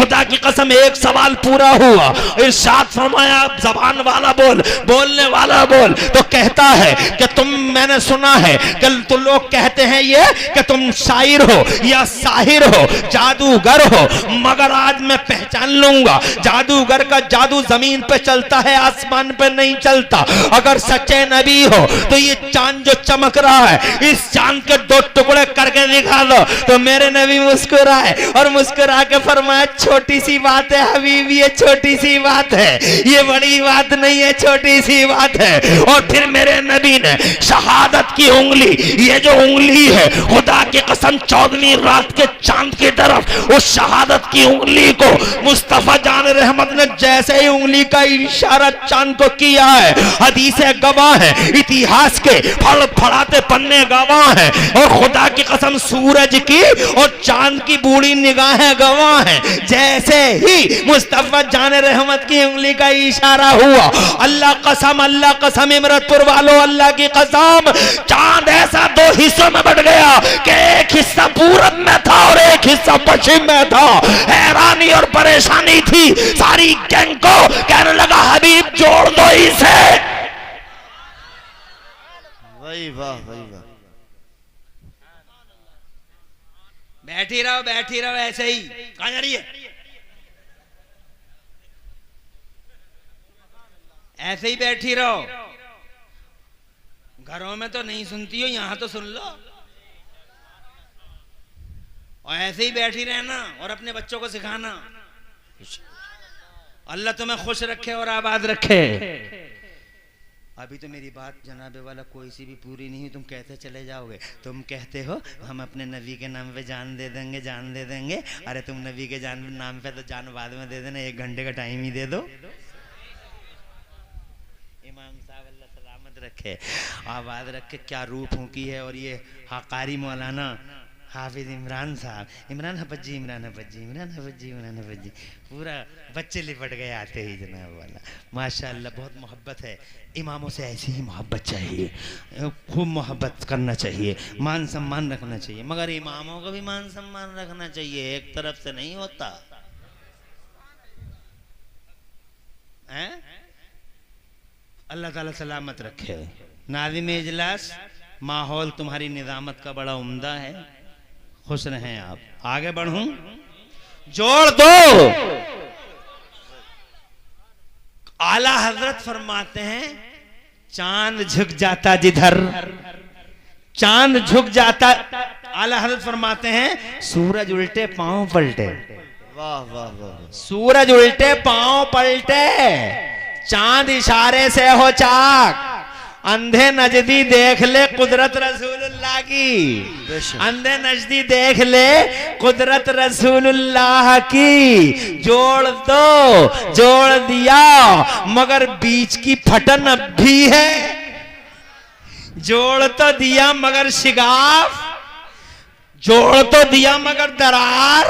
खुदा की कसम एक सवाल पूरा हुआ, इरशाद फरमाया जबान वाला बोल, बोलने वाला बोल। तो कहता है कि मैंने सुना है कि तो लोग कहते हैं ये कि तुम शायर हो या साहिर हो, जादूगर हो, मगर आज मैं पहचान लूंगा जादूगर का जादू जमीन पे चलता है, आसमान पे नहीं चलता। अगर सच्चे नबी हो तो ये चांद जो चमक रहा है, इस चांद के 2 टुकड़े करके दिखा दो। तो मेरे नबी मुस्कुराए और मुस्कुरा के फरमाया छोटी सी बात है हबीब, ये छोटी सी बात है, ये बड़ी बात नहीं है, छोटी सी बात है। और फिर मेरे नबी ने शहादत की उंगली, ये जो उंगली है खुदा की कसम 14वीं रात के चांद की तरफ उस शहादत की उंगली को मुस्तफा जान रहमत ने जैसे ही उंगली का इशारा चांद को किया है, हदीसें गवाह है, इतिहास के फड़फड़ाते पन्ने गवाह है, और खुदा की कसम सूरज की और चांद की बूढ़ी निगाहें गवाह है। जैसे ही मुस्तफा जान रहमत की उंगली का इशारा हुआ, अल्लाह कसम इमरतपुर वालों, अल्लाह की कसम, चांद ऐसा 2 हिस्सों में बट गया कि एक हिस्सा पूरब में था और एक हिस्सा पश्चिम में था। हैरानी और परेशानी थी सारी गैंग को। कहने लगा हबीब जोड़ दो इसे। वही वाह, वही वाह। बैठी रहो ऐसे ही। कहां जा रही है? ऐसे ही बैठी रहो। घरों में तो नहीं सुनती हो, यहां तो सुन लो। और ऐसे ही बैठी रहना और अपने बच्चों को सिखाना। अल्लाह तुम्हें खुश रखे और आबाद रखे। अभी तो मेरी बात जनाबे वाला कोई सी भी पूरी नहीं हुई, तुम कैसे चले जाओगे? तुम कहते हो हम अपने नबी के नाम पे जान दे देंगे, जान दे देंगे। अरे तुम नबी के नाम पे तो जान बाद में दे देना, 1 घंटे का टाइम ही दे दो। इमाम साहब अल्लाह सलामत रखे, आबाद रखे, क्या रूप फूकी है। और ये कारी मौलाना हाफिज इमरान साहब, इमरान हफजी, इमरान हफजी, इमरान हफजी, इमरान हफजी, पूरा बच्चे लिपट गए आते ही जनाब वाला। माशाअल्लाह बहुत मोहब्बत है। इमामों से ऐसी ही मोहब्बत चाहिए, खूब मोहब्बत करना चाहिए, मान सम्मान रखना चाहिए। मगर इमामों का भी मान सम्मान रखना चाहिए, एक तरफ से नहीं होता है। अल्लाह ताला सलामत रखे। नाज़िम इजलास, माहौल तुम्हारी निजामत का बड़ा उम्दा है, खुश रहें आप। आगे बढ़ूं, जोड़ दो। आला हजरत फरमाते हैं चांद झुक जाता जिधर, चांद झुक जाता। आला हजरत फरमाते हैं सूरज उल्टे पांव पलटे। वाह वाह वाह। सूरज उल्टे पांव पलटे, चांद इशारे से हो चाक। अंधे नजदी देख ले कुदरत रसूलुल्लाह की, अंधे नजदी देख ले कुदरत रसूलुल्लाह की। जोड़ दो, जोड़ दिया, मगर बीच की फटन अब भी है। जोड़ तो दिया मगर शिगाफ, जोड़ तो दिया मगर दरार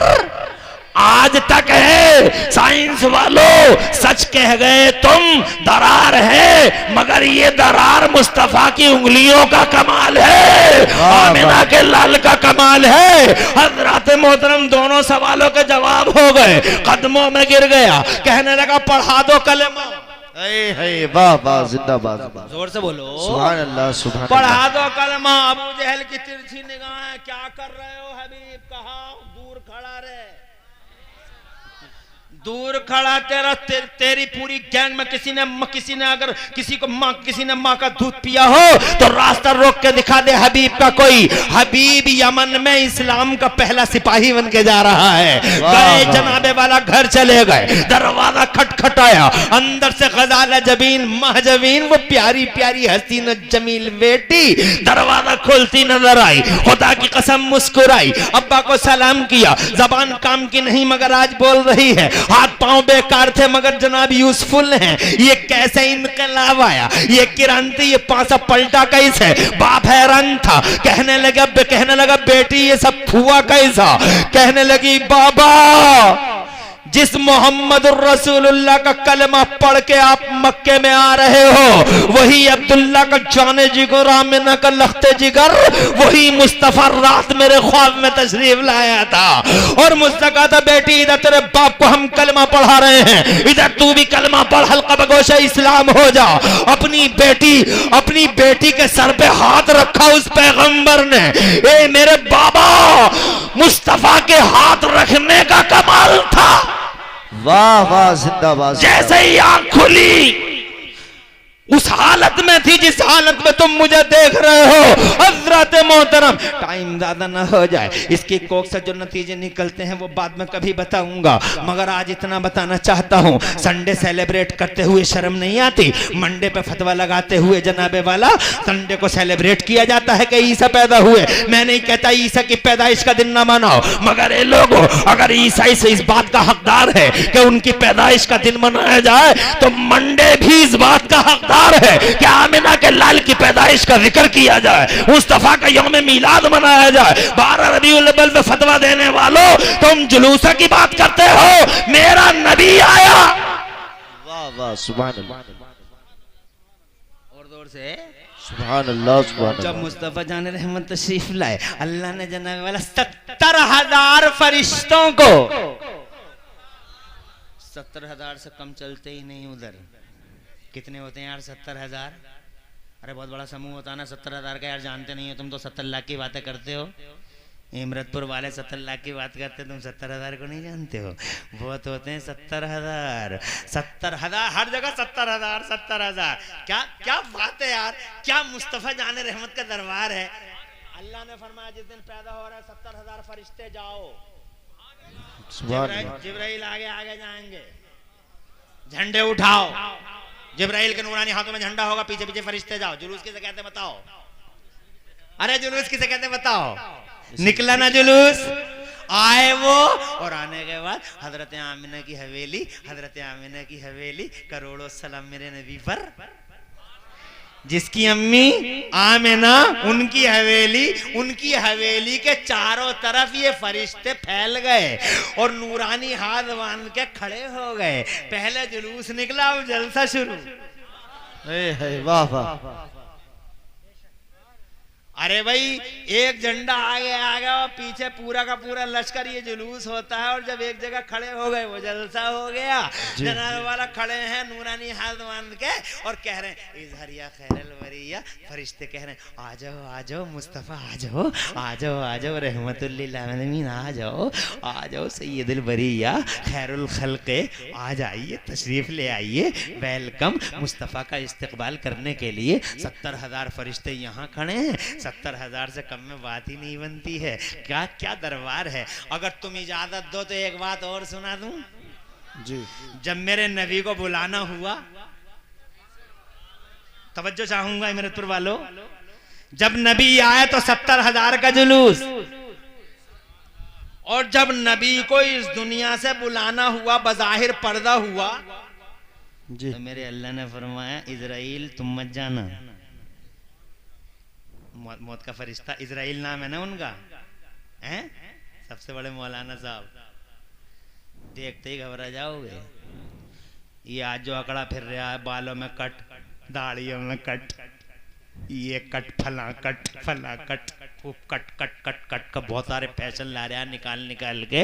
आज तक है। साइंस वालों सच कह गए तुम, दरार है, मगर ये दरार मुस्तफा की उंगलियों का कमाल है, आमिना के लाल का कमाल है। हजरत मोहतरम दोनों सवालों के जवाब हो गए, कदमों में गिर गया, कहने लगा पढ़ा दो कलमा। वाह वाह, जिंदाबाद। जोर से बोलो सुभान अल्लाह, सुभान। पढ़ा दो कलमा। अबू जहल की तिरछी निगाहें, क्या कर रहे हो हबीब? कहा दूर खड़ा रहे, दूर खड़ा। तेरी पूरी गैंग में किसी ने अगर किसी ने माँ का दूध पिया हो तो रास्ता रोक के दिखा दे हबीब का कोई। हबीब यमन में इस्लाम का पहला सिपाही बन के जा रहा है। गए जनाबे वाला घर चले गए, दरवाजा खटखटाया, अंदर से गजाला जबीन महजबीन, वो प्यारी प्यारी हसीन जमील बेटी दरवाजा खोलती नजर आई। खुदा की कसम मुस्कुराई, अब्बा को सलाम किया। जबान काम की नहीं मगर आज बोल रही है, हाथ पांव बेकार थे मगर जनाब यूजफुल हैं। ये कैसे इनकलाब आया, ये क्रांति, ये पासा पलटा कैसे? बाप हैरान था, कहने लगा बेटी ये सब हुआ कैसा? कहने लगी बाबा जिस मोहम्मद रसूलुल्लाह का कलमा पढ़ के आप मक्के में आ रहे हो, वही अब्दुल्ला का जाने जिगर, आमिना का लख्ते जिगर, वही मुस्तफा रात मेरे ख्वाब में तशरीफ लाया था और मुझसे कहा था बेटी इधर तेरे बाप को हम कलमा पढ़ा रहे हैं, इधर तू भी कलमा पढ़, हल्का बगोशा इस्लाम हो जा। अपनी बेटी के सर पे हाथ रखा उस पैगंबर ने। ए मेरे बाबा, मुस्तफा के हाथ रखने का कमाल था। वाह वाह जिंदाबाद। जैसे ही आंख खुली उस हालत में थी जिस हालत में तुम मुझे देख रहे हो। हजरत मोहतरम, टाइम ज्यादा ना हो जाए, इसकी कोक से जो नतीजे निकलते हैं वो बाद में कभी बताऊंगा, मगर आज इतना बताना चाहता हूँ। संडे सेलिब्रेट करते हुए शर्म नहीं आती? मंडे पे फतवा लगाते हुए जनाबे वाला संडे को सेलिब्रेट किया जाता है कि ईसा पैदा हुए। मैं नहीं कहता ईसा की पैदाइश का दिन ना मनाओ, मगर ये लोगों, अगर ईसाई से इस बात का हकदार है कि उनकी पैदाइश का दिन मनाया जाए, तो मंडे भी इस बात का हकदार है कि आमिना के लाल की पैदाइश का जिक्र किया जाए, मुस्तफा का यौम मिलाद मनाया जाए। 12 रबीउल अव्वल में फतवा देने वालों, तुम जुलूसा की बात करते हो, मेरा नबी आया। वाह वाह सुभान अल्लाह। और जोर से सुभान अल्लाह सुभान अल्लाह। जब मुस्तफा जाने रहमत तशरीफ लाए, अल्लाह ने जनाबे वाला 70,000 फरिश्तों को, 70,000 से कम चलते ही नहीं उधर। कितने होते हैं यार 70,000? अरे बहुत बड़ा समूह होता है ना 70,000 का, यार जानते नहीं हो तुम तो 70 लाख की बातें करते हो। इमरतपुर वाले 70 लाख की बात करते, तुम 70,000 को नहीं जानते हो। बहुत होते हैं 70,000, 70,000 हर जगह 70,000 70,000। क्या क्या बात है यार, क्या मुस्तफा जाने रहमत का दरबार है। अल्लाह ने फरमाया जिस दिन पैदा हो रहा है 70,000 फरिश्ते जाओ, जिब्राइल आगे आगे जाएंगे, झंडे उठाओ, जिब्राइल के नूरानी हाथों में झंडा होगा, पीछे पीछे फरिश्ते जाओ। जुलूस किसे कहते बताओ? अरे जुलूस किसे कहते बताओ? निकला ना जुलूस, आए वो, और आने के बाद हजरत आमिना की हवेली, हजरत आमिना की हवेली, करोड़ों सलाम मेरे नबी पर। जिसकी अम्मी आमिना, उनकी हवेली के चारों तरफ ये फरिश्ते फैल गए और नूरानी हाथ बांध के खड़े हो गए। पहले जुलूस निकला, अब जलसा शुरू। वाह वाह। अरे भाई, एक झंडा आगे आ गया और पीछे पूरा का पूरा लश्कर, ये जुलूस होता है। और जब एक जगह खड़े हो गए, वो जलसा हो गया। जनाब वाला खड़े हैं नूरानी हाथ बांध के और कह रहे हैं इज़हरिया खैरल वरिया। फरिश्ते कह रहे हैं आ जाओ आ जाओ मुस्तफ़ा, आ जाओ आ जाओ आ जाओ, रहमतुल्लिल आलमीन आ जाओ सैयदुल बरिया खैरुल खल्क़े, आ जाइए, तशरीफ ले आइए, वेलकम। मुस्तफ़ा का इस्तकबाल करने के लिए 70,000 फरिश्ते यहाँ खड़े हैं। 70,000 से कम में बात ही नहीं बनती है। क्या क्या दरबार है। अगर तुम इजाजत दो तो एक बात और सुना दूं जी। जब मेरे नबी को बुलाना हुआ, तवज्जो चाहूंगा इमरतपुर वालों, जब नबी आए तो 70,000 का जुलूस, और जब नबी को इस दुनिया से बुलाना हुआ, बज़ाहिर पर्दा हुआ जी, तो मेरे अल्लाह ने फरमाया इज़राइल तुम मत जाना। मौत का फरिश्ता इज़राइल नाम है ना उनका, हैं? सबसे बड़े मौलाना साहब, देखते ही घबरा जाओगे। ये आज जो अकड़ा फिर रहा है, बालों में कट, दाढ़ियों में कट, ये कट फला कट, खूब कट कट कट कट का बहुत सारे फैशन ला रहा है निकाल के।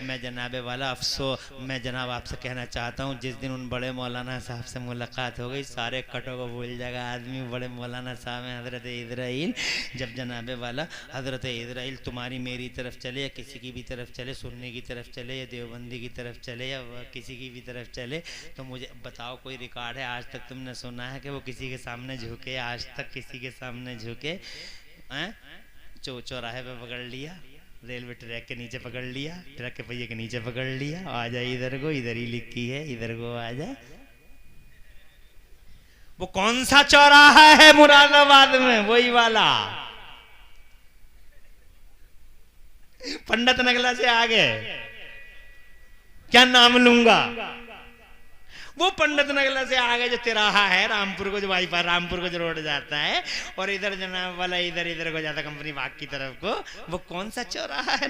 मैं जनाबे वाला अफसोस, मैं जनाब आपसे कहना चाहता हूँ, जिस दिन उन बड़े मौलाना साहब से मुलाकात हो गई, सारे कटों को भूल जाएगा आदमी। बड़े मौलाना साहब हैं हज़रत इज़राइल। जब जनाबे वाला हज़रत इज़राइल तुम्हारी मेरी तरफ चले या किसी की भी तरफ चले, सुन्नी की तरफ चले या देवबंदी की तरफ चले या किसी की भी तरफ चले, तो मुझे बताओ कोई रिकॉर्ड है आज तक तुमने सुना है कि वो किसी के सामने झुके? आज तक किसी के सामने झुके? चौराहे पे पकड़ लिया, रेलवे ट्रैक के नीचे पकड़ लिया, ट्रक के पहिए के नीचे पकड़ लिया, आ जाए इधर को, इधर ही लिखी है, इधर को आ जाए। वो कौन सा चौराहा है मुरादाबाद में? वही वाला, पंडित नगला से आगे, क्या नाम लूंगा, वो पंडित नगर से आगे जो तिराहा है रामपुर को, जो बाईपास रामपुर को जो रोड जाता है और इधर जनाब वाला इधर को जाता कंपनी बाग की तरफ को, वो कौन सा चौराहा है,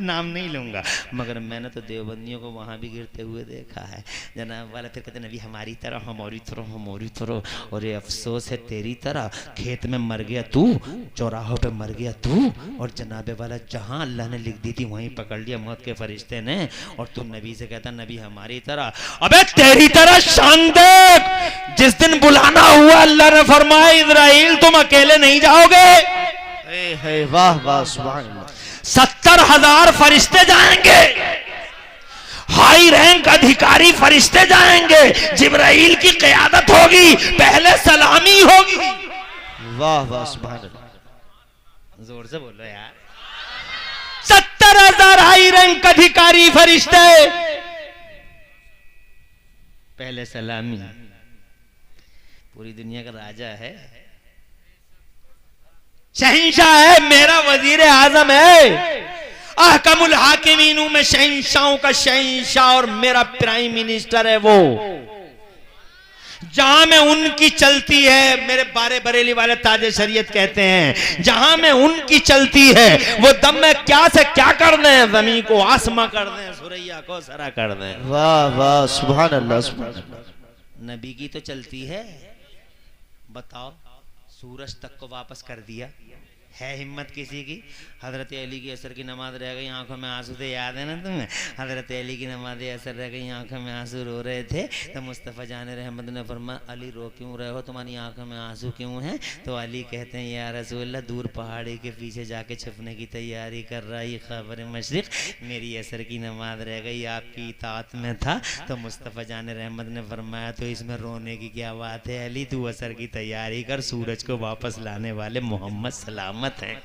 नाम नहीं लूंगा, मगर मैंने तो देवबंदियों को वहां भी गिरते हुए देखा है जनाब वाला। फिर कहते नबी हमारी तरह, हमारी तरह, हमारी तरह, और ये अफसोस है तेरी तरह, खेत में मर गया तू, चौराहों पे मर गया तू, और जनाबे वाला जहां अल्लाह ने लिख दी थी वहीं पकड़ लिया मौत के फरिश्ते ने, और तू नबी से कहता नबी हमारी तरह। अबे तेरी तरह शान देख, जिस दिन बुलाना हुआ अल्लाह ने फरमाया इज़राइल तुम अकेले नहीं जाओगे, वाह वाह सुभान अल्लाह, 70,000 फरिश्ते जाएंगे, हाई रैंक अधिकारी फरिश्ते जाएंगे, जिब्राइल की क़यादत होगी, पहले सलामी होगी। वाह वाह सुभान अल्लाह, जोर से बोलो यार। 70,000 हाई रैंक अधिकारी फरिश्ते, पहले सलामी। पूरी दुनिया का राजा है, शहंशाह है, मेरा वजीर आजम है, अहकमुल हाकिमीन में शहंशाहों का शहंशाह, और मेरा प्राइम मिनिस्टर है वो। जहां में उनकी चलती है, मेरे बारे बरेली वाले ताजे शरीयत कहते हैं, जहां में उनकी चलती है वो दम में क्या से क्या कर दें, जमीन को आसमां कर दें, सुरैया को सरा कर दें। वाह वाह सुभान अल्लाह सुभान अल्लाह। नबी की तो चलती है, बताओ सूरज तक को वापस कर दिया, है हिम्मत किसी की? हजरत अली की असर की नमाज रह गई आंखों में आंसू थे, याद है ना तुम्हें? हजरत अली की नमाज असर रह गई आंखों में आंसू, रो रहे थे, तो मुस्तफ़ा जान रहमत ने फरमाया अली रो क्यों रहे हो, तुम्हारी आंखों में आंसू क्यों हैं? तो अली कहते हैं या रसूलल्लाह दूर पहाड़ी के पीछे जाके छुपने की तैयारी कर रहा है खबर मशरिक, मेरी असर की नमाज रह गई, आपकी इताअत में था। तो मुस्तफ़ा जान रहमत ने फरमाया तो इसमें रोने की क्या बात है अली, तू असर की तैयारी कर, सूरज को वापस लाने वाले मोहम्मद सलामत हैं।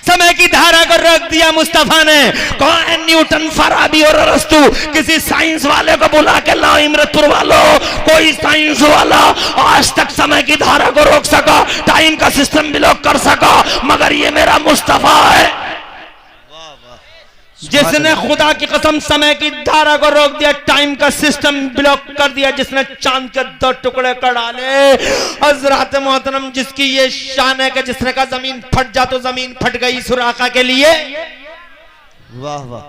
समय की धारा को रोक दिया मुस्तफा ने। कौन है न्यूटन, फराबी और अरस्तु? किसी साइंस वाले को बुला के लाओ इमरतपुर वालों, कोई साइंस वाला आज तक समय की धारा को रोक सका, टाइम का सिस्टम ब्लॉक कर सका, मगर ये मेरा मुस्तफा है जिसने खुदा की कसम समय की धारा को रोक दिया, टाइम का सिस्टम ब्लॉक कर दिया, जिसने चांद के 2 टुकड़े कर डाले। हज़रत मोहतरम जिसकी ये शान है कि जिसने कहा जमीन फट जा तो जमीन फट गई सुराखा के लिए। वाह वाह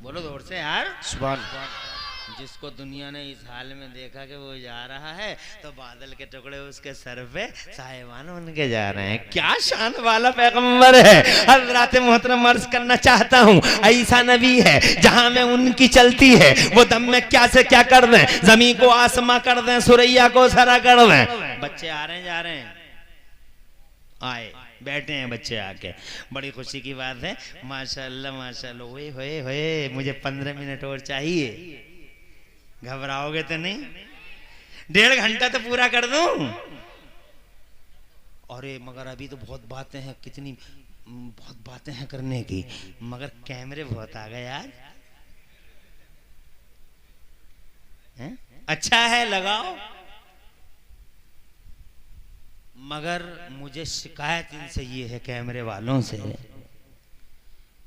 बोलो जोर से यार सुभान। जिसको दुनिया ने इस हाल में देखा कि वो जा रहा है तो बादल के टुकड़े उसके सर पे साहिबान बन के जा रहे हैं। क्या शान वाला पैगंबर है। हज़रत मोहतरम अर्ज करना चाहता हूँ, ऐसा नबी है जहां में उनकी चलती है वो दम में क्या से क्या कर दें, जमीन को आसमां कर दें, सुरैया को सरा कर दें। बच्चे आ रहे हैं जा रहे हैं, आए बैठे हैं बच्चे आके, बड़ी खुशी की बात है। माशाल्लाह माशाल्लाह, ओए होए होए, मुझे 15 मिनट और चाहिए। घबराओगे तो नहीं? 1.5 घंटा तो पूरा कर दूं। अरे मगर अभी तो बहुत बातें हैं, कितनी बहुत बातें हैं करने की, मगर कैमरे बहुत आ गए यार। हैं? अच्छा है लगाओ, मगर मुझे शिकायत इनसे ये है कैमरे वालों से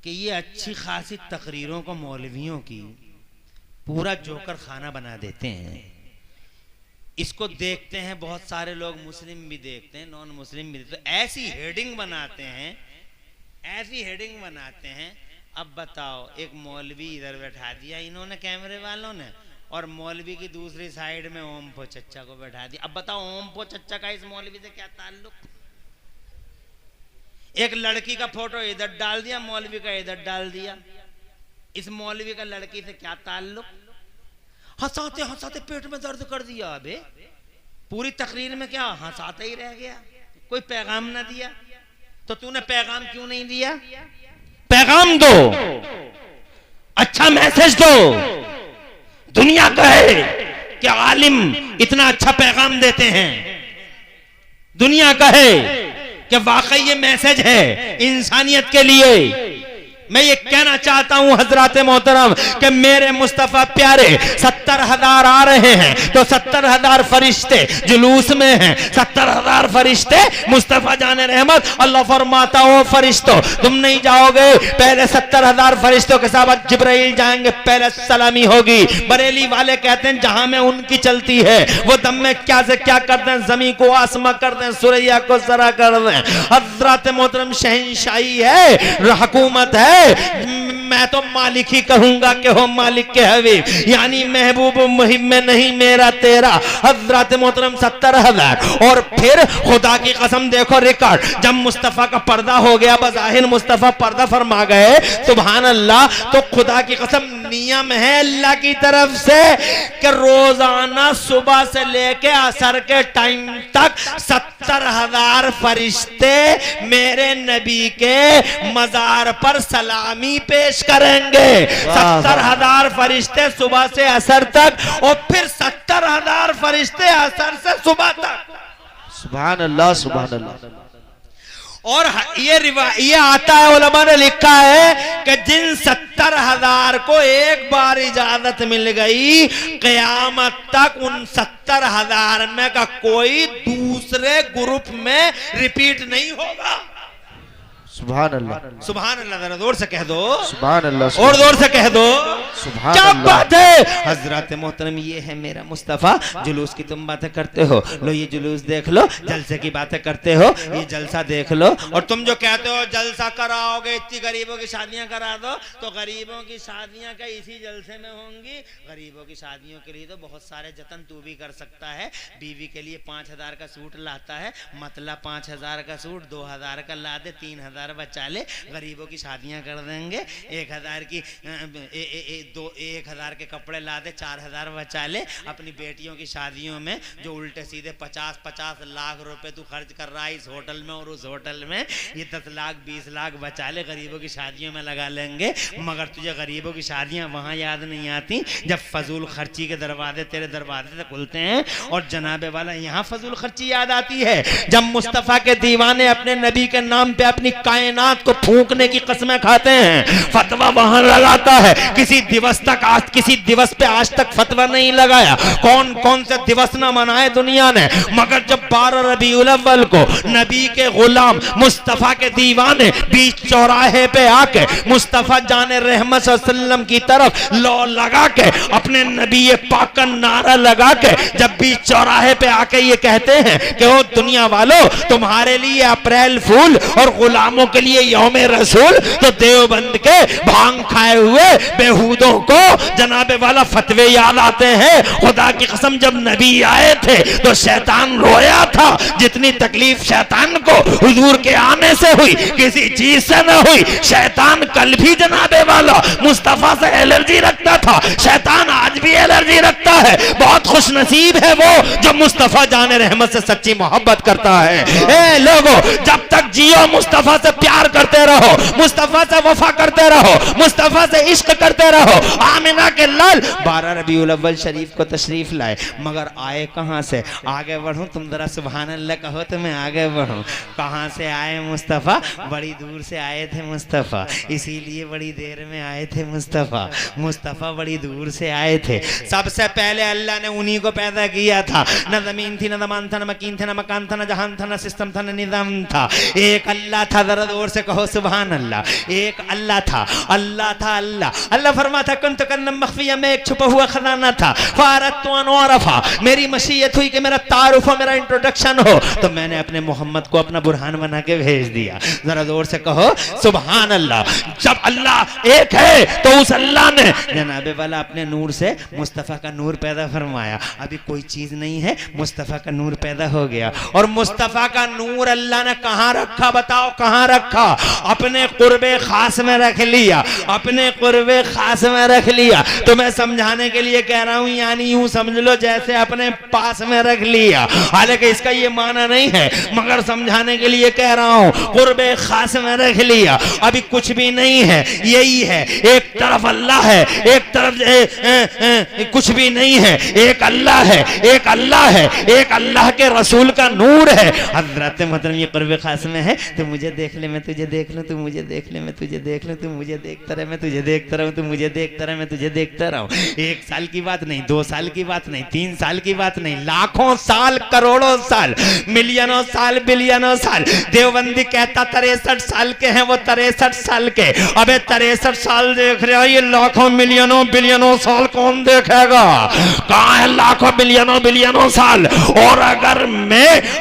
कि ये अच्छी खासी तकरीरों को मौलवियों की पूरा जोकर खाना बना देते हैं। इसको देखते हैं बहुत सारे लोग, मुस्लिम भी देखते हैं, नॉन मुस्लिम भी देखते हैं, ऐसी हेडिंग बनाते हैं, ऐसी हेडिंग बनाते हैं। अब बताओ, एक मौलवी इधर बैठा दिया इन्होंने कैमरे वालों ने, और मौलवी की दूसरी साइड में ओम पो चच्चा को बैठा दिया। अब बताओ ओम पो चच्चा का इस मौलवी से क्या ताल्लुक? एक लड़की का फोटो इधर डाल दिया, मौलवी का इधर डाल दिया। इस मौलवी का लड़की से क्या ताल्लुक? हंसाते हंसाते पेट में दर्द कर दिया। अबे पूरी तकरीर में क्या हंसाते ही रह गया, कोई पैगाम ना दिया। तो तूने पैगाम क्यों नहीं दिया? पैगाम दो, अच्छा मैसेज दो, दुनिया कहे कि आलिम इतना अच्छा पैगाम देते हैं, दुनिया कहे कि वाकई ये मैसेज है इंसानियत के लिए। मैं ये कहना चाहता हूं हजरत मोहतरम कि मेरे मुस्तफा प्यारे 70,000 आ रहे हैं तो 70,000 फरिश्ते जुलूस में हैं, 70,000 फरिश्ते मुस्तफा जाने रहमत। अल्लाह फरमाता ओ फरिश्तों तुम नहीं जाओगे, पहले 70,000 फरिश्तों के साथ जिब्राइल जाएंगे, पहले सलामी होगी। बरेली वाले कहते हैं जहां में उनकी चलती है वो दम में क्या से क्या कर दें, जमीन को आसमा कर दें, सुरैया को जरा कर दें। हजरत मोहतरम शहंशाही है, हुकूमत है, मैं तो मालिक ही कहूंगा कि हो मालिक के हबीब, यानी महबूब मुहिम में नहीं मेरा तेरा। हजरत मोहतरम 70,000 और फिर खुदा की कसम देखो रिकॉर्ड, जब मुस्तफा का पर्दा हो गया, बज़ाहिर मुस्तफा पर्दा फरमा गए, सुभान अल्लाह, तो खुदा की कसम नियम है अल्लाह की तरफ से कि रोजाना सुबह से लेके असर के टाइम तक 70,000 फरिश्ते मेरे नबी के मजार पर सलामी पेश करेंगे। 70,000 फरिश्ते सुबह से असर तक और फिर 70,000 फरिश्ते असर से सुबह तक। सुभान अल्लाह सुभान अल्लाह। और ये आता है, उलमा ने लिखा है कि जिन 70,000 को एक बार इजाजत मिल गई, क़यामत तक उन 70,000 में का कोई दूसरे ग्रुप में रिपीट नहीं होगा। सुभान अल्लाह सुभान अल्लाह, जरा जोर से कह दो सुभान अल्लाह, और जोर से कह दो सुभान क्या अल्लाह। बात है। हजरत मोहतरम ये है मेरा मुस्तफा। जुलूस की तुम बातें करते हो, लो ये जुलूस देख लो, जलसे की बातें करते हो, ये जलसा देख लो। और तुम जो कहते हो जलसा कराओगे, इतनी गरीबों की शादियां करा दो, तो गरीबों की शादियां का इसी जलसे में होंगी। गरीबों की शादियों के लिए तो बहुत सारे जतन तू भी कर सकता है। बीवी के लिए 5,000 का सूट लाता है, मतलब 5,000 का सूट 2,000 का ला दे, 3,000 बचा ले, गरीबों की शादियां कर देंगे। 1,000 की 1,000 के कपड़े ला दे, 4,000 बचा ले। अपनी बेटियों की शादियों में जो उल्टे सीधे 50-50 लाख रुपए तू खर्च कर रहा है इस होटल में और उस होटल में, ये 10 लाख 20 लाख बचा ले, गरीबों की शादियों में लगा लेंगे। मगर तुझे गरीबों की शादियां वहां याद नहीं आती जब फजूल खर्ची के दरवाजे तेरे दरवाजे से खुलते हैं, और जनाबे वाला यहाँ फजूल खर्ची याद आती है जब मुस्तफा के दीवाने अपने नबी के नाम पे अपनी कायनात को फूंकने की कसमें खाते हैं। फतवा वहां लगाता है, किसी दिवस पे आज तक फतवा नहीं लगाया। कौन कौन से दिवस ना मनाए दुनिया ने, मगर जब 12 रबीउल अव्वल को नबी के गुलाम मुस्तफा के दीवाने बीच चौराहे पे आके मुस्तफा जाने रहमत सल्लम की तरफ लो लगा के, अपने नबी पाक का नारा लगा के जब बीच चौराहे पे आके ये कहते हैं कि ओ दुनिया वालों, तुम्हारे लिए अप्रैल फूल और गुलामों के लिए यौमे रसूल, तो देवबंद के भांग खाए हुए बेहूदों को जनाबे वाला फतवे याद आते हैं। खुदा की कसम जब नबी आए थे तो शैतान रोया था, जितनी तकलीफ शैतान को हुजूर के आने से हुई किसी चीज से न हुई। शैतान कल भी जनाबे वाला मुस्तफा से एलर्जी रखता था, शैतान आज भी एलर्जी रखता है। बहुत खुश नसीब है वो जो मुस्तफा जाने रहमत से सच्ची मोहब्बत करता है। ए लोगों, जब तक जियो मुस्तफा से प्यार करते रहो, मुस्तफा से वफा करते रहो, मुस्तफा से इश्क करते रहो। आमिना के लाल 12 रबीउल अव्वल शरीफ को तशरीफ लाए, मगर आए कहां से? आगे बढ़ूं, तुम जरा सुभान अल्लाह कहो तो मैं आगे बढ़ूं। कहां से आए मुस्तफा? बड़ी दूर से आए थे मुस्तफा, इसीलिए बड़ी देर में आए थे मुस्तफा। मुस्तफा बड़ी दूर से आए थे। सबसे पहले अल्लाह ने उन्हीं को पैदा किया था। न जमीन थी, न जमान था, न मकीन थे, न मकान था, न जहान था, न सिस्टम था, न निजाम था। एक अल्लाह था, जरा जोर से कहो सुभान अल्लाह। एक अल्लाह था, अल्लाह था अल्लाह। अल्लाह फरमाता कुंतु कन्नम मख्फिया, मैं एक छुपा हुआ खजाना था। फारत अनौरफा, मेरी मशीयत हुई कि मेरा तारुफ हो, मेरा इंट्रोडक्शन हो, तो मैंने अपने मोहम्मद को अपना बुरहान बना के भेज दिया। जरा जोर से कहो सुभान अल्लाह। जब अल्लाह एक है तो उस अल्लाह ने जनाबे वाला अपने नूर से मुस्तफ़ा का नूर पैदा फरमाया। अभी कोई चीज नहीं है, मुस्तफ़ा का नूर पैदा हो गया। और मुस्तफ़ा का नूर अल्लाह ने कहाँ रखा? बताओ कहाँ रखा? अपने कुर्बे खास में रख लिया, अपने कुर्बे खास में रख लिया। तो मैं समझाने के लिए कह रहा हूं, यानी यूं समझ लो जैसे अपने पास में रख लिया। हालांकि इसका ये माना नहीं है, मगर समझाने के लिए कह रहा हूं, कुर्बे खास में रख लिया। अभी कुछ भी नहीं है, यही है। एक तरफ अल्लाह है, एक तरफ कुछ भी नहीं है। एक अल्लाह है, एक अल्लाह है, एक अल्लाह के रसूल का नूर है। हजरत मोहतरम ये कुर्बे खास में है तो मुझे देख ले, मैं तुझे देख लूं, तू मुझे देख ले, मैं तुझे देख लूं, तू मुझे देखता रहे, मैं तुझे देखता रहूं, तू मुझे देखता रहे, मैं तुझे देखता रहूं। 1 साल की बात नहीं, 2 साल की बात नहीं, 3 साल की बात नहीं, लाखों साल, करोड़ों साल, मिलियनों साल, बिलियनों साल। देवबंदी कहता 63 साल के हैं वो, 63 साल के। अबे 63 साल देख रहे हो, ये लाखों मिलियनों बिलियनों साल कौन देखेगा? कहां है लाखों बिलियनों बिलियनों साल? और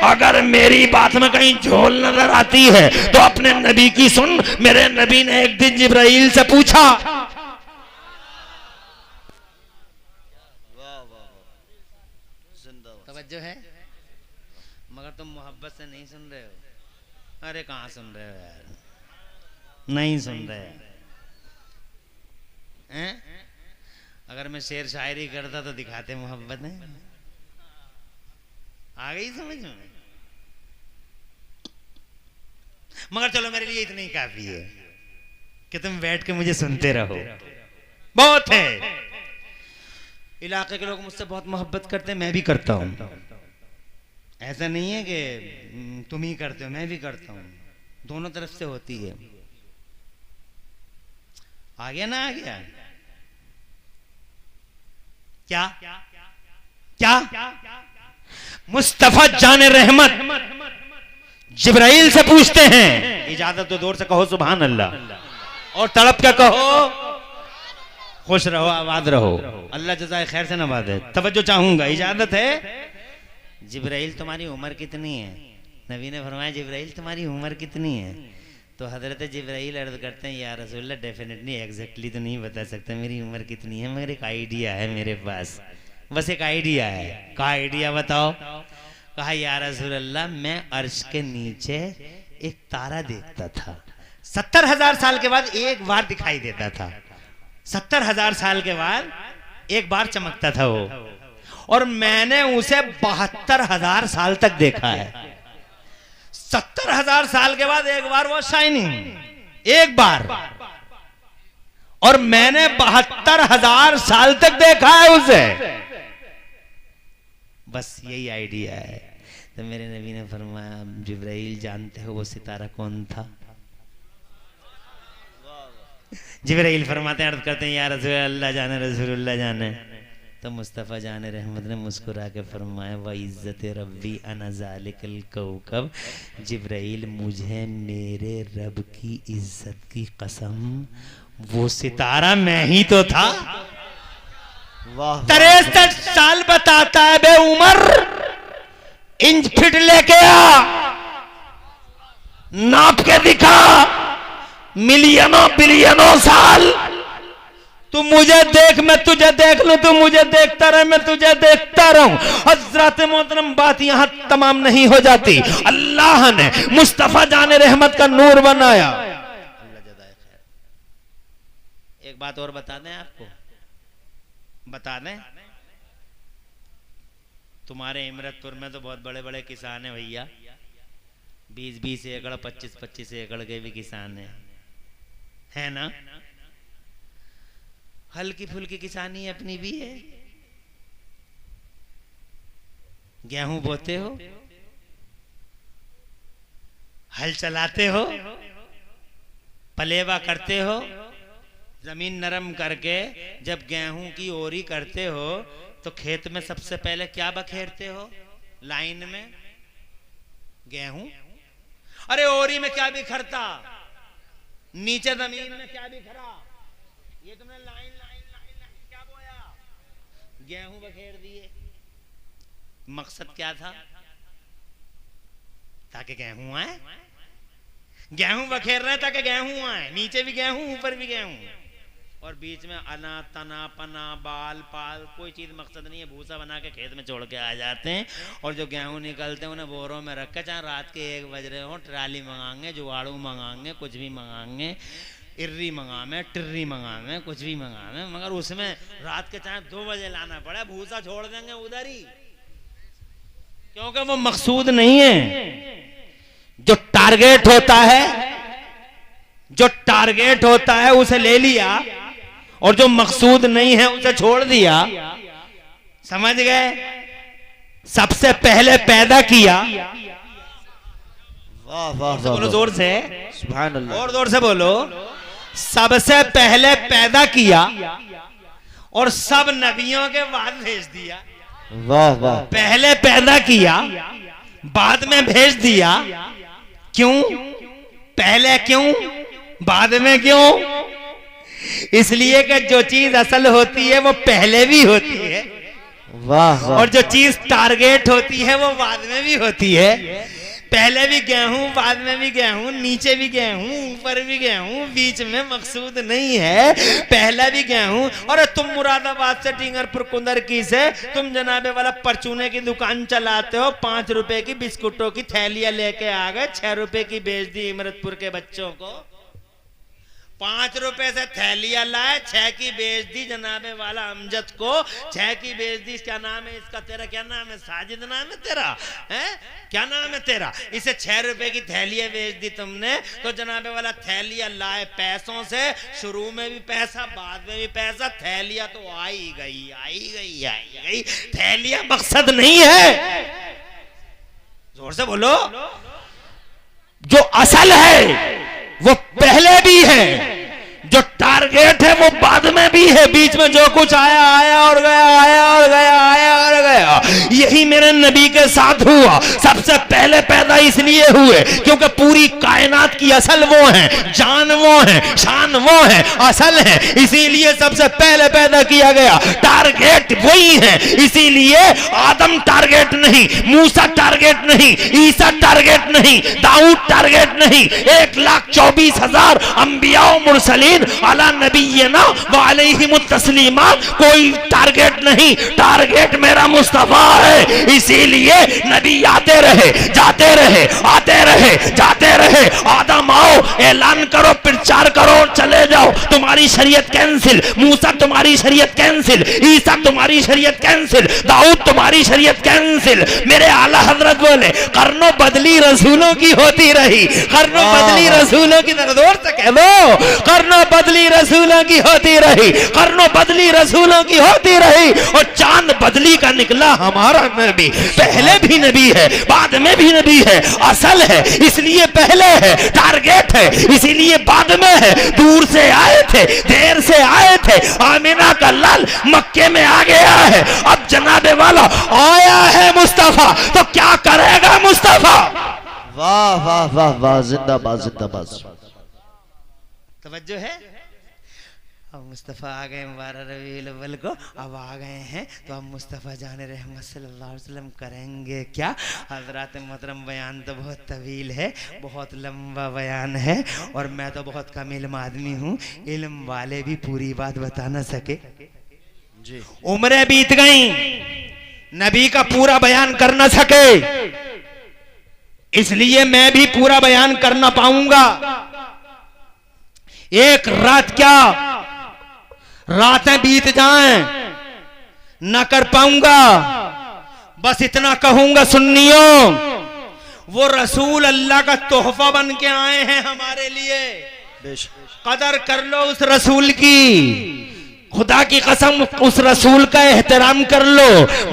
अगर मेरी बात में कहीं झोल नजर आती है तो अपने नबी की सुन। मेरे नबी ने एक दिन जिब्राइल से पूछा, तवज्जो है, मगर तुम मोहब्बत से नहीं सुन रहे हो। अरे कहां सुन रहे हो यार, नहीं सुन रहे हैं? अगर मैं शेर शायरी करता तो दिखाते मोहब्बत है। आ गई समझ में? मगर चलो मेरे लिए इतना ही काफी है कि तुम बैठ के मुझे सुनते रहो। बहुत है। इलाके के लोग मुझसे बहुत मोहब्बत करते हैं, मैं भी करता हूं। ऐसा नहीं है कि तुम ही करते हो, मैं भी करता हूं। दोनों तरफ से होती है। आ गया ना? आ गया क्या? क्या? मुस्तफा जाने रहमत जिब्राइल से पूछते हैं, इजाजत तो दूर से कहो सुभान अल्लाह, और तड़प के कहो खुश रहो, आबाद रहो, अल्लाह जज़ाए खैर से नवाजे। तवज्जो चाहूंगा, इजाजत है। जिब्राइल तुम्हारी उम्र कितनी है? नबी ने फरमाया जिब्राइल तुम्हारी उम्र कितनी है? तो हजरत जिब्राइल अर्ज करते हैं या रसूलल्लाह डेफिनेटली एग्जैक्टली तो नहीं बता सकता मेरी उम्र कितनी है, मगर एक आइडिया है मेरे पास, बस एक आइडिया है। क्या आइडिया बताओ? कहा या रसूलल्लाह मैं अर्श के नीचे एक तारा देखता था, 70,000 साल के बाद एक बार दिखाई देता था, 70,000 साल के बाद एक बार चमकता था वो, और मैंने उसे 72,000 साल तक देखा है। 70,000 साल के बाद एक बार वो शाइनिंग, एक बार, और मैंने 72,000 साल तक देखा है उसे। बस यही आइडिया है। तो मेरे नबी ने फरमाया जिब्राइल जानते हो वो सितारा कौन था? जिब्राइल फरमाते हैं, अर्ज करते हैं या रसूल अल्लाह जाने, रसूलुल्लाह जाने। तो मुस्तफ़ा जाने रहमत ने मुस्कुरा के फरमाया व इज़्ज़त रब्बी अना ज़ालिकल कौकब, जिब्राइल मुझे मेरे रब की इज्जत की कसम वो सितारा मैं ही तो था। 63 साल बताता है बे उमर, इंच फिट लेके आ, नाप के दिखा, मिलियनों बिलियनों साल। तू मुझे देख, मैं तुझे देख लूं, तू मुझे देखता रहे, मैं तुझे देखता रहूं। हज़रत मोहतरम बात यहां तमाम नहीं हो जाती। अल्लाह ने मुस्तफा जाने रहमत का नूर बनाया। एक बात और बता दें आपको, बता दें, तुम्हारे इमरतपुर में तो बहुत बड़े बड़े किसान हैं भैया, 20-20 एकड़ 25-25 एकड़ के भी किसान है ना? हल्की फुल्की किसानी अपनी भी है। गेहूं बोते हो, हल चलाते हो, पलेवा करते हो, जमीन नरम करके जब गेहूं की ओरी करते हो तो खेत में सबसे पहले क्या बखेरते हो? लाइन में गेहूं। अरे ओरी में क्या बिखरता, नीचे जमीन में क्या बिखरा, ये तुमने लाइन क्या बोया? गेहूं बखेर दिए। मकसद क्या था? ताकि गेहूं आए। गेहूं बखेर रहे ताकि गेहूं आए, नीचे भी गेहूं ऊपर भी गेहूं, और बीच में अना तना पना बाल पाल कोई चीज मकसद नहीं है। भूसा बना के खेत में छोड़ के आ जाते हैं, और जो गेहूं निकलते हैं उन्हें बोरों में रख के, चाहे रात के 1 बज रहे हो, ट्राली मंगाएंगे, जुगाड़ू मंगाएंगे, कुछ भी मंगाएंगे, इर्री मंगावे, टिर्री मंगावे, कुछ भी मंगावे, मगर उसमें रात के चाहे 2 बजे लाना पड़े, भूसा छोड़ देंगे उधर ही, क्योंकि वो मकसूद नहीं है। जो टारगेट होता है, जो टारगेट होता है उसे ले लिया, और जो मकसूद नहीं है उसे छोड़ दिया। समझ गए? सबसे पहले पैदा किया, वाह वाह से बोलो जोर से, सुभान अल्लाह। और जोर से बोलो। सबसे पहले पैदा किया और सब नबियों के बाद भेज दिया। वाह वाह। पहले पैदा किया बाद में भेज दिया। क्यों? पहले क्यों बाद में क्यों? इसलिए कि जो चीज असल होती है वो पहले भी होती है, वाह वाह। और जो चीज टारगेट होती है वो बाद में भी होती है। पहले भी गेहूं, बाद में भी गेहूं, नीचे भी गेहूं, ऊपर भी गेहूं, बीच में मकसूद नहीं है। पहला भी गेहूं। और तुम मुरादाबाद से टिंगरपुर कुंदरकी से तुम जनाबे वाला परचूने की दुकान चलाते हो, 5 रुपए की बिस्कुटों की थैलियां लेके आ गए, 6 रुपए की बेच दी इमरतपुर के बच्चों को। 5 रुपए से थैलियां लाए, 6 की बेच दी जनाबे वाला अमजद को, 6 की बेच दी। क्या नाम है इसका? तेरा क्या नाम है? साजिद नाम है तेरा? है क्या नाम है तेरा? इसे 6 रुपए की थैलियां बेच दी तुमने, तो जनाबे वाला थैलियां लाए पैसों से। शुरू में भी पैसा, बाद में भी पैसा, थैलियां तो आई गई आई गई आई गई। थैलियां मकसद नहीं है। जोर से बोलो। जो असल है वो पहले भी है, जो टारगेट है वो बाद में भी है। बीच में जो कुछ आया आया और गया, आया और गया, आया और गया। यही मेरे नबी के साथ हुआ। सबसे पहले पैदा इसलिए हुए क्योंकि पूरी कायनात की असल वो है, जान वो है, शान वो है, असल है। इसीलिए सबसे पहले पैदा किया गया। टारगेट वही है। इसीलिए आदम टारगेट नहीं, मूसा टारगेट नहीं, ईसा टारगेट नहीं, दाऊद टारगेट नहीं। 1,24,000 अंबिया मुरसलीन अला नबीना व अलैहिमुत तस्लीमा, कोई टारगेट नहीं। टारगेट मेरा मुस्तफा है। इसीलिए नबी आते रहे, जाते रहे, आते रहे, जाते रहे। आदम आओ, ऐलान करो, प्रचार करो, चले जाओ। तुम्हारी शरीयत कैंसिल, मूसा तुम्हारी शरीयत कैंसिल, ईसा तुम्हारी शरीयत कैंसिल, दाऊद तुम्हारी शरीयत कैंसिल। मेरे आला हजरत बोले कर्नो बदली रसूलों की होती रही, कर्नो बदली रसूलों की। जोर से कह दो, कर्नो बदली रसूलों की होती रही, कर्नो बदली रसूलों की होती रही। और चांद बदली का निकला हमारा नबी। पहले भी नबी है, बाद में भी नबी है। असल है इसलिए पहले है, टारगेट है इसीलिए बाद में है। दूर से आए थे, देर से आए थे। आमिना का लाल मक्के में आ गया है, अब जनाबे वाला आया है मुस्तफा, तो क्या करेगा मुस्तफा? वाह वाह वाह वाह। जिंदाबाद जिंदाबाद। तवज्जो है। अब मुस्तफ़ा आ गए मुबारक रबीउल अव्वल को, अब आ गए हैं तो अब मुस्तफ़ा जाने रहमत सल्लल्लाहु अलैहि वसल्लम करेंगे क्या? हज़रात मोहतरम, बयान तो बहुत तवील है, बहुत लंबा बयान है, और मैं तो बहुत कम इल्म आदमी हूँ। इल्म वाले भी पूरी बात बता ना सके। जी। उम्रें बीत गई, नबी का पूरा बयान कर ना सके, इसलिए मैं भी पूरा बयान कर ना पाऊंगा। एक रात क्या रातें बीत जाएं, न कर पाऊंगा। बस इतना कहूंगा सुन्नियों, वो रसूल अल्लाह का तोहफा बन के आए हैं हमारे लिए। कदर कर लो उस रसूल की, खुदा की कसम उस रसूल का एहतराम कर लो,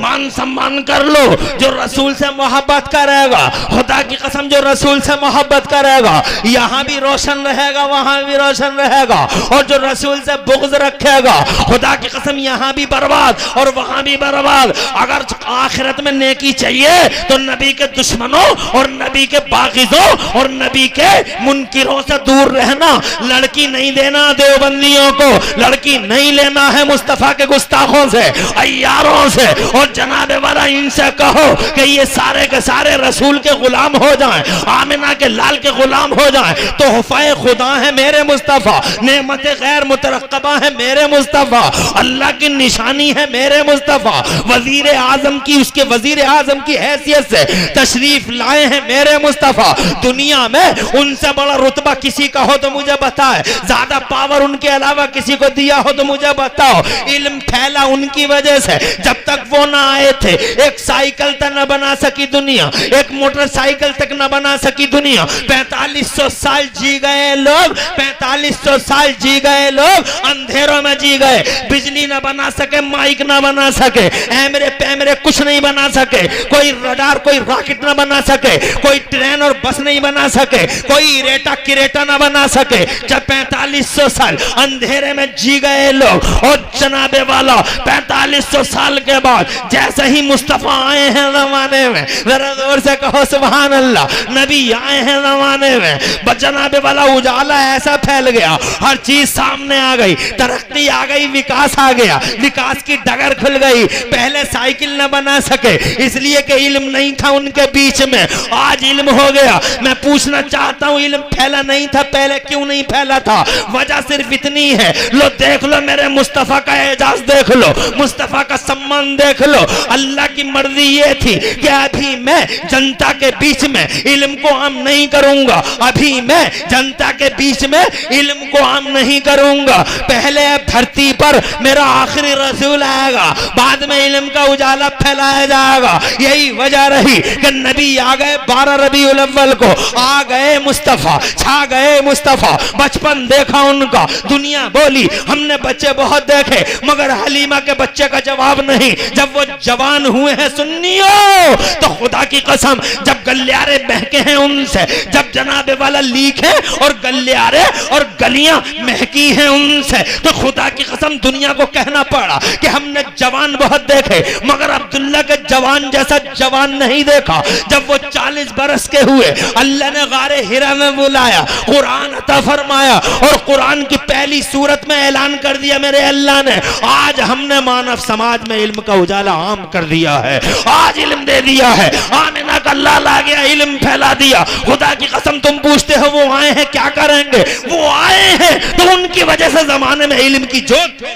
मान सम्मान कर लो। जो रसूल से मोहब्बत करेगा, खुदा की कसम जो रसूल से मोहब्बत करेगा, यहाँ भी रोशन रहेगा, वहां भी रोशन रहेगा। और जो रसूल से बुग़्ज़ रखेगा, खुदा की कसम यहाँ भी बर्बाद और वहां भी बर्बाद। अगर आखिरत में नेकी चाहिए तो नबी के दुश्मनों और नबी के बाग़िज़ों और नबी के मुनकिरों से दूर रहना। लड़की नहीं देना देवबंदियों को, लड़की नहीं लेना है मुस्तफा के गुस्ताखों से, अय्यारों से। और जनाबे वाला इनसे कहो कि ये सारे के सारे रसूल के गुलाम हो जाएं, आमिना के लाल के गुलाम हो जाएं। तोहफे खुदा है मेरे मुस्तफा, नेमत गैर मुतरक्कबा है मेरे मुस्तफा, अल्लाह की निशानी है मेरे मुस्तफा। वजीर आजम की, उसके वजीर आजम की हैसियत से तशरीफ लाए हैं मेरे मुस्तफा। दुनिया में उनसे बड़ा रुतबा किसी का हो तो मुझे बताए, ज्यादा पावर उनके अलावा किसी को दिया हो तो मुझे बताओ, इल्म फैला उनकी वजह से। जब तक वो ना आए थे एक साइकिल तक न बना सकी दुनिया, एक मोटरसाइकिल तक न बना सकी दुनिया। 4500 साल जी गए लोग, 4500 साल जी गए लोग, अंधेरों में जी गए। बिजली न बना सके, माइक न बना सके, ऐमरे पैमरे कुछ नहीं बना सके, कोई रडार कोई रॉकेट न बना सके, कोई ट्रेन और बस नहीं बना सके, कोई रेटा किरेटा न बना सके। जब 4500 साल अंधेरे में जी गए लोग, और जनाबे वाला 4500 साल के बाद जैसे ही मुस्तफा आए हैं जमाने में, जरा जोर से कहो सुभान अल्लाह, नबी आए हैं जमाने में, जनाबे वाला उजाला ऐसा फैल गया, हर चीज सामने आ गई, तरक्की आ गई, विकास आ गया, विकास की डगर खुल गई। पहले साइकिल न बना सके इसलिए कि इल्म नहीं था उनके बीच में, आज इल्म हो गया। मैं पूछना चाहता हूं, इल्म फैला नहीं था पहले, क्यों नहीं फैला था? वजह सिर्फ इतनी है, लो देख लो मेरे मुस्तफा का एजाज देख लो, मुस्तफा का सम्मान देख लो। अल्लाह की मर्जी ये थी कि अभी मैं जनता के बीच में इल्म को आम नहीं करूंगा, अभी मैं जनता के बीच में इल्म को आम नहीं करूंगा। पहले धरती पर मेरा आखिरी रसूल आएगा, बाद में इल्म का उजाला फैलाया जाएगा। यही वजह रही कि नबी आ गए 12 रबीउल अव्वल को, आ गए मुस्तफा, छा गए मुस्तफा। बचपन देखा उनका, दुनिया बोली हमने बच्चे बहुत देखे मगर हलीमा के बच्चे का जवाब नहीं। जब वो जवान हुए हैं सुन्नियों, तो खुदा की कसम जब गलियारे महके हैं उनसे, जब जनाबे वाला लीक है और गलियारे और गलियां महकी हैं उनसे, तो खुदा की कसम दुनिया को कहना पड़ा कि हमने जवान बहुत देखे मगर अब्दुल्ला के जवान जैसा जवान नहीं देखा। जब वो 40 बरस के हुए, अल्लाह ने गारे हिरा में बुलाया, कुरान अता फरमाया और कुरान की पहली सूरत में ऐलान कर दिया मेरे अल्लाह ने, आज हमने मानव समाज में इल्म का उजाला आम कर दिया है, आज इल्म दे दिया है। आमिना का लाल आ गया, इल्म फैला दिया। खुदा की कसम तुम पूछते हो वो आए हैं क्या करेंगे? वो आए हैं तो उनकी वजह से जमाने में इल्म की जोत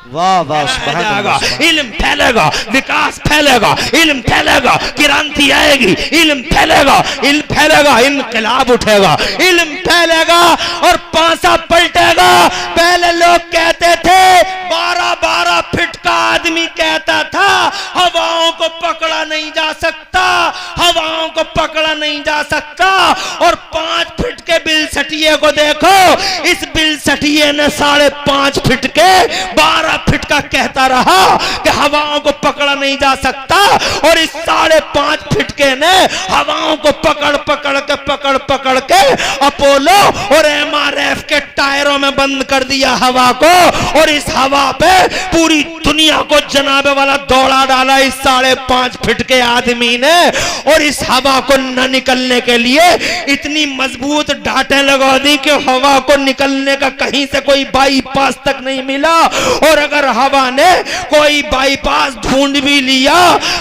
वाह वाह सुभान अल्लाह। इल्म फैलेगा, विकास फैलेगा, इल्म फैलेगा, क्रांति आएगी, इल्म फैलेगा, इल्म फैलेगा, इनकलाब उठेगा, इल्म फैलेगा और पासा पलटेगा। पहले लोग कहते थे 12-12 फीट का आदमी कहता था हवाओं को पकड़ा नहीं जा सकता, हवाओं को पकड़ा नहीं जा सकता। और 5 फीट के बिल सटिए को देखो, इस बिल सटिए ने 5.5 फीट के 12 फीट का कहता रहा कि हवाओं को पकड़ा नहीं जा सकता, और इस 5.5 फीट के ने हवाओं को पकड़ पकड़ के अपोलो और MRF के टायरों में बंद कर दिया हवा को, और इस हवा पे पूरी दुनिया को जनाबे वाला दौड़ा डाला इस 5.5 फीट के आदमी ने। और इस हवा को न निकलने के लिए इतनी मजबूत डांटें लगा दी कि हवा को निकलने का कहीं से कोई बाईपास तक नहीं मिला। और अगर हवा ने कोई बाईपास ढूंढ भी लिया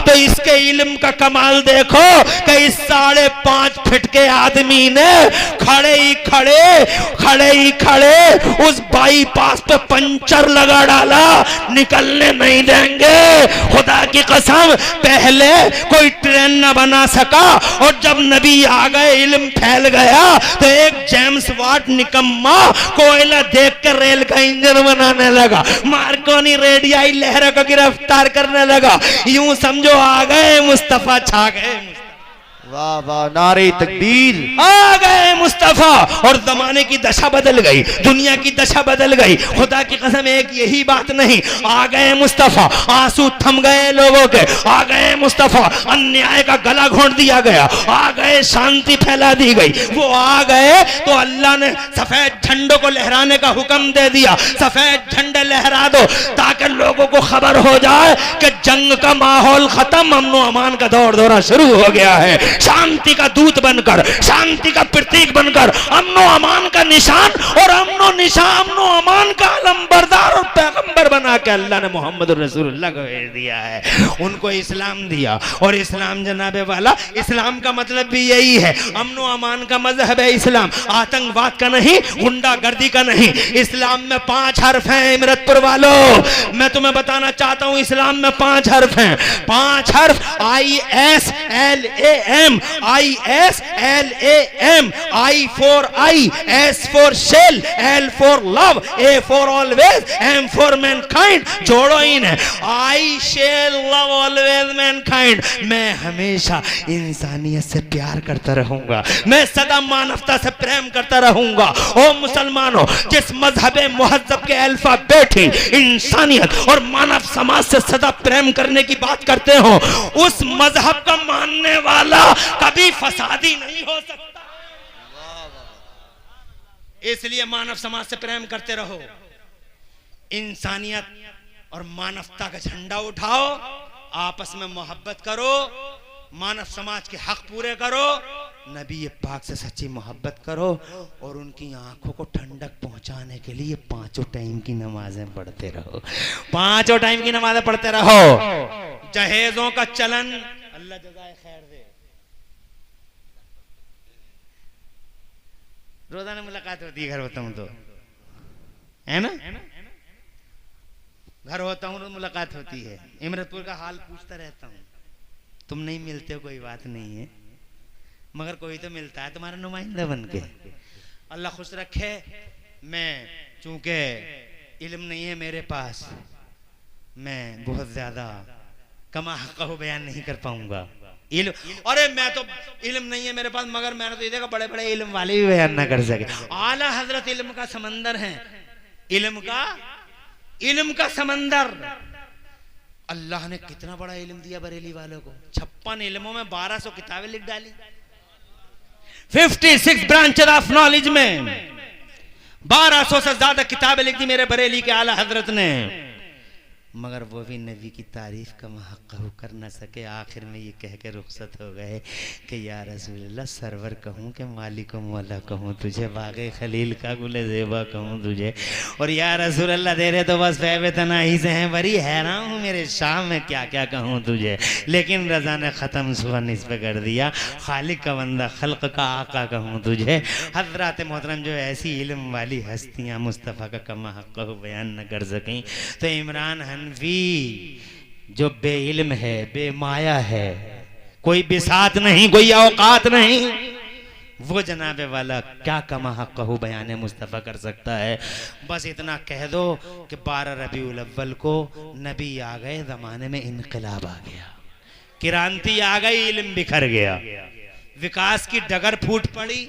तो इसके इल्म का कमाल देखो कि इस 5.5 फीट के आदमी ने खड़े ही खड़े उस बाईपास पे पंचर लगा डाला, निकलने नहीं देंगे। खुदा की कसम पहले कोई ट्रेन न बना सका, और जब नबी आ गए इल्म फैल गया तो एक जेम्स वाट निकम्मा कोयला देख कर रेल का इंजन बनाने लगा, मार्कोनी रेडियाई लहरों को गिरफ्तार करने लगा। यूं समझो आ गए मुस्तफा, छा गए। वाह वाह नारे तकबीर, आ गए मुस्तफा और जमाने की दशा बदल गई, दुनिया की दशा बदल गई। खुदा की कसम एक यही बात नहीं, आ गए मुस्तफा, आंसू थम गए लोगों के, आ गए मुस्तफा, अन्याय का गला घोंट दिया गया, आ गए शांति फैला दी गई। वो आ गए तो अल्लाह ने सफेद झंडों को लहराने का हुक्म दे दिया, सफेद झंडे लहरा दो ताकि लोगों को खबर हो जाए कि जंग का माहौल खत्म, अमन अमान का दौर दौरा शुरू हो गया है। शांति का दूत बनकर, शांति का प्रतीक बनकर, अमनो अमान का निशान और अमनो अमान का अलमबरदार और पैगंबर बना के अल्लाह ने मोहम्मद रसूलुल्लाह को भेज दिया है। उनको इस्लाम दिया, और इस्लाम जनाबे वाला, इस्लाम का मतलब भी यही है, अमनो अमान का मजहब है इस्लाम, आतंकवाद का नहीं, गुंडागर्दी का नहीं। इस्लाम में 5 हर्फ हैं इमरतपुर वालों, मैं तुम्हें बताना चाहता हूं इस्लाम में 5 हर्फ हैं, 5 हर्फ ISLAM ISLAM, I for I, S for shell, L for love, A for always, M for mankind. जोड़ो इन्हें, I shall love always mankind. मैं हमेशा इंसानियत से प्यार करता रहूंगा, मैं सदा मानवता से प्रेम करता रहूंगा। ओ मुसलमानों, जिस मजहब मुहज्जब के अल्फाबेट ही इंसानियत और मानव समाज से सदा प्रेम करने की बात करते हो, उस मजहब का मानने वाला कभी फसादी नहीं हो सकता। इसलिए मानव समाज से प्रेम करते रहो, इंसानियत और मानवता का झंडा उठाओ, आपस में मोहब्बत करो, मानव समाज के हक पूरे करो, नबी पाक से सच्ची मोहब्बत करो और उनकी आंखों को ठंडक पहुंचाने के लिए 5 टाइम की नमाजें पढ़ते रहो, 5 टाइम की नमाजें पढ़ते रहो। जहेजों का चलन, अल्लाह जज़ाए खैर दे, रोजाना मुलाकात होती है, घर होता हूं तो, है ना, घर होता हूं तो मुलाकात होती है। इमरतपुर का हाल पूछता रहता हूं, तुम नहीं मिलते हो कोई बात नहीं है, मगर कोई तो मिलता है तुम्हारा नुमाइंदा बन के। अल्लाह खुश रखे। मैं चूंकि इल्म नहीं है मेरे पास, मैं बहुत ज्यादा कमा हक़ बयान नहीं कर पाऊंगा। इल्म, अरे मैं तो इल्म नहीं है मेरे पास, मगर मैंने तो ये देखा बड़े बड़े इल्म वाले भी बयान ना कर सके। आला हजरत इल्म का समंदर है, इल्म का समंदर। अल्लाह ने कितना बड़ा इल्म दिया बरेली वालों को, 56 इल्मों में 1200 किताबें लिख डाली, 56 ब्रांचेस ऑफ नॉलेज में 1200 से ज्यादा किताबें लिख दी मेरे बरेली के आला हजरत ने, मगर वो भी नबी की तारीफ का हक़ कर न सके। आखिर में ये कह के रुखसत हो गए कि या रसूलल्लाह, सरवर कहूँ कि मालिक मौला कहूँ तुझे, बाग़े खलील का गुले ज़ेबा कहूँ तुझे, और या रसूलल्लाह दे रहे तो बस फैब तनाही से हैं, बड़ी हैरान हूँ मेरे शाम में क्या क्या कहूँ तुझे। लेकिन रज़ा ने ख़त्म सुबह निस्ब कर दिया, खालिक का बंदा खल्क़ का आका कहूँ तुझे। हज़रात मोहतरम, जो ऐसी इल्म वाली हस्तियाँ मुस्तफ़ा का कमा हक़ बयान न कर सकें, तो इमरान हनफी जो बेइल्म है, बेमाया है, कोई बिसात नहीं, कोई औकात नहीं, वो जनाबे वाला क्या कमा हक़ बयान मुस्तफ़ा कर सकता है। बस इतना कह दो कि 12 रबीउल अव्वल को नबी आ गए, ज़माने में इनकलाब आ गया, क्रांति आ गई, इल्म बिखर गया, विकास की डगर फूट पड़ी,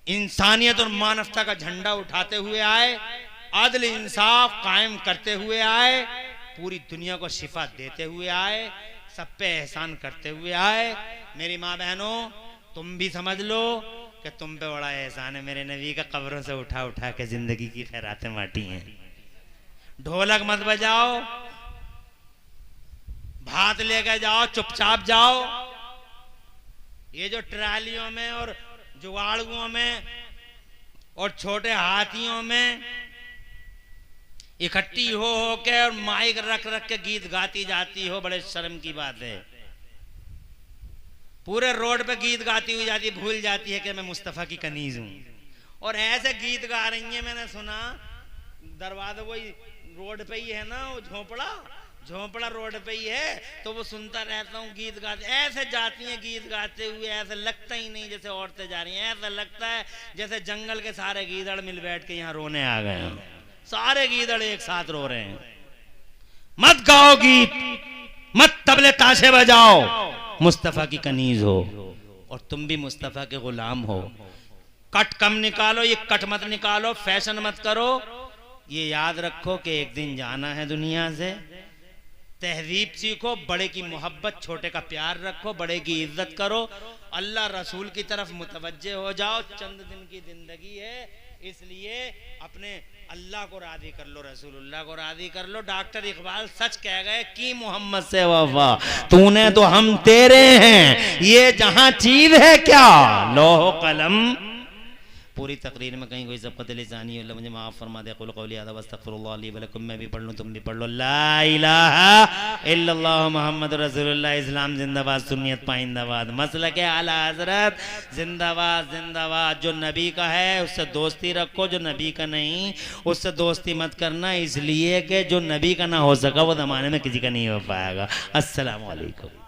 इंसानियत और मानवता का झंडा उठाते हुए आए, आदल इंसाफ कायम करते हुए आए, पूरी दुनिया को शिफा देते हुए आए, सब पे एहसान करते हुए आए। मेरी माँ बहनों, तुम भी समझ लो कि तुम पे बड़ा एहसान है, मेरे नबी का कब्रों से उठा उठा के जिंदगी की खैरातें बांटी हैं। ढोलक मत बजाओ, भात लेकर जाओ, चुपचाप जाओ। ये जो ट्रालियों में और जुगाड़ुओं में और छोटे हाथियों में इकट्ठी हो के और माइक रख रख के गीत गाती जाती हो, बड़े शर्म की बात है। पूरे रोड पे गीत गाती हुई जाती, भूल जाती है कि मैं मुस्तफ़ा की कनीज हूं, और ऐसे गीत गा रही है। मैंने सुना दरवाजा वही रोड पे ही है ना, वो झोंपड़ा रोड पे ही है, तो वो सुनता रहता हूँ गीत गाते, ऐसे जाती हैं गीत गाते हुए, ऐसे लगता ही नहीं जैसे औरतें जा रही हैं, ऐसा लगता है जैसे जंगल के सारे गीदड़ मिल बैठ के यहाँ रोने आ गए हैं, सारे गीदड़ एक साथ रो रहे हैं। मत गाओ गीत, मत तबले ताशे बजाओ, मुस्तफ़ा की कनीज हो और तुम भी मुस्तफ़ा के गुलाम हो। कट कम निकालो, ये कट मत निकालो, फैशन मत करो। ये याद रखो कि एक दिन जाना है दुनिया से। तहजीब सीखो, बड़े की मोहब्बत, छोटे का प्यार रखो, बड़े की इज्जत करो, अल्लाह रसूल की तरफ मुतवज्जे हो जाओ। चंद दिन की जिंदगी है, इसलिए अपने अल्लाह को राजी कर लो, रसूलुल्लाह को राजी कर लो। डॉक्टर इकबाल सच कह गए कि मोहम्मद से वफा तूने तो हम तेरे हैं, ये जहां चीज है क्या लौह कलम। पूरी तकरीर में कहीं कोई सबक़त लिसानी अल्लाह मुझे माफ़ फरमा दे। क़ुल क़ौली हाज़ा वस्तग़फ़िरुल्लाह ली व लकुम। मैं भी पढ़ लूँ, तुम भी पढ़ लो। ला इलाहा इल्लल्लाह मुहम्मद रसूलुल्लाह। इस्लाम जिंदाबाद, सुन्नियत पाइंदाबाद, मसलक आला हज़रत जिंदाबाद जिंदाबाद। जो नबी का है उससे दोस्ती रखो, जो नबी का नहीं उससे दोस्ती मत करना, इसलिए कि जो नबी का ना हो सका वो ज़माने में किसी का नहीं हो पाएगा। अस्सलामु अलैकुम।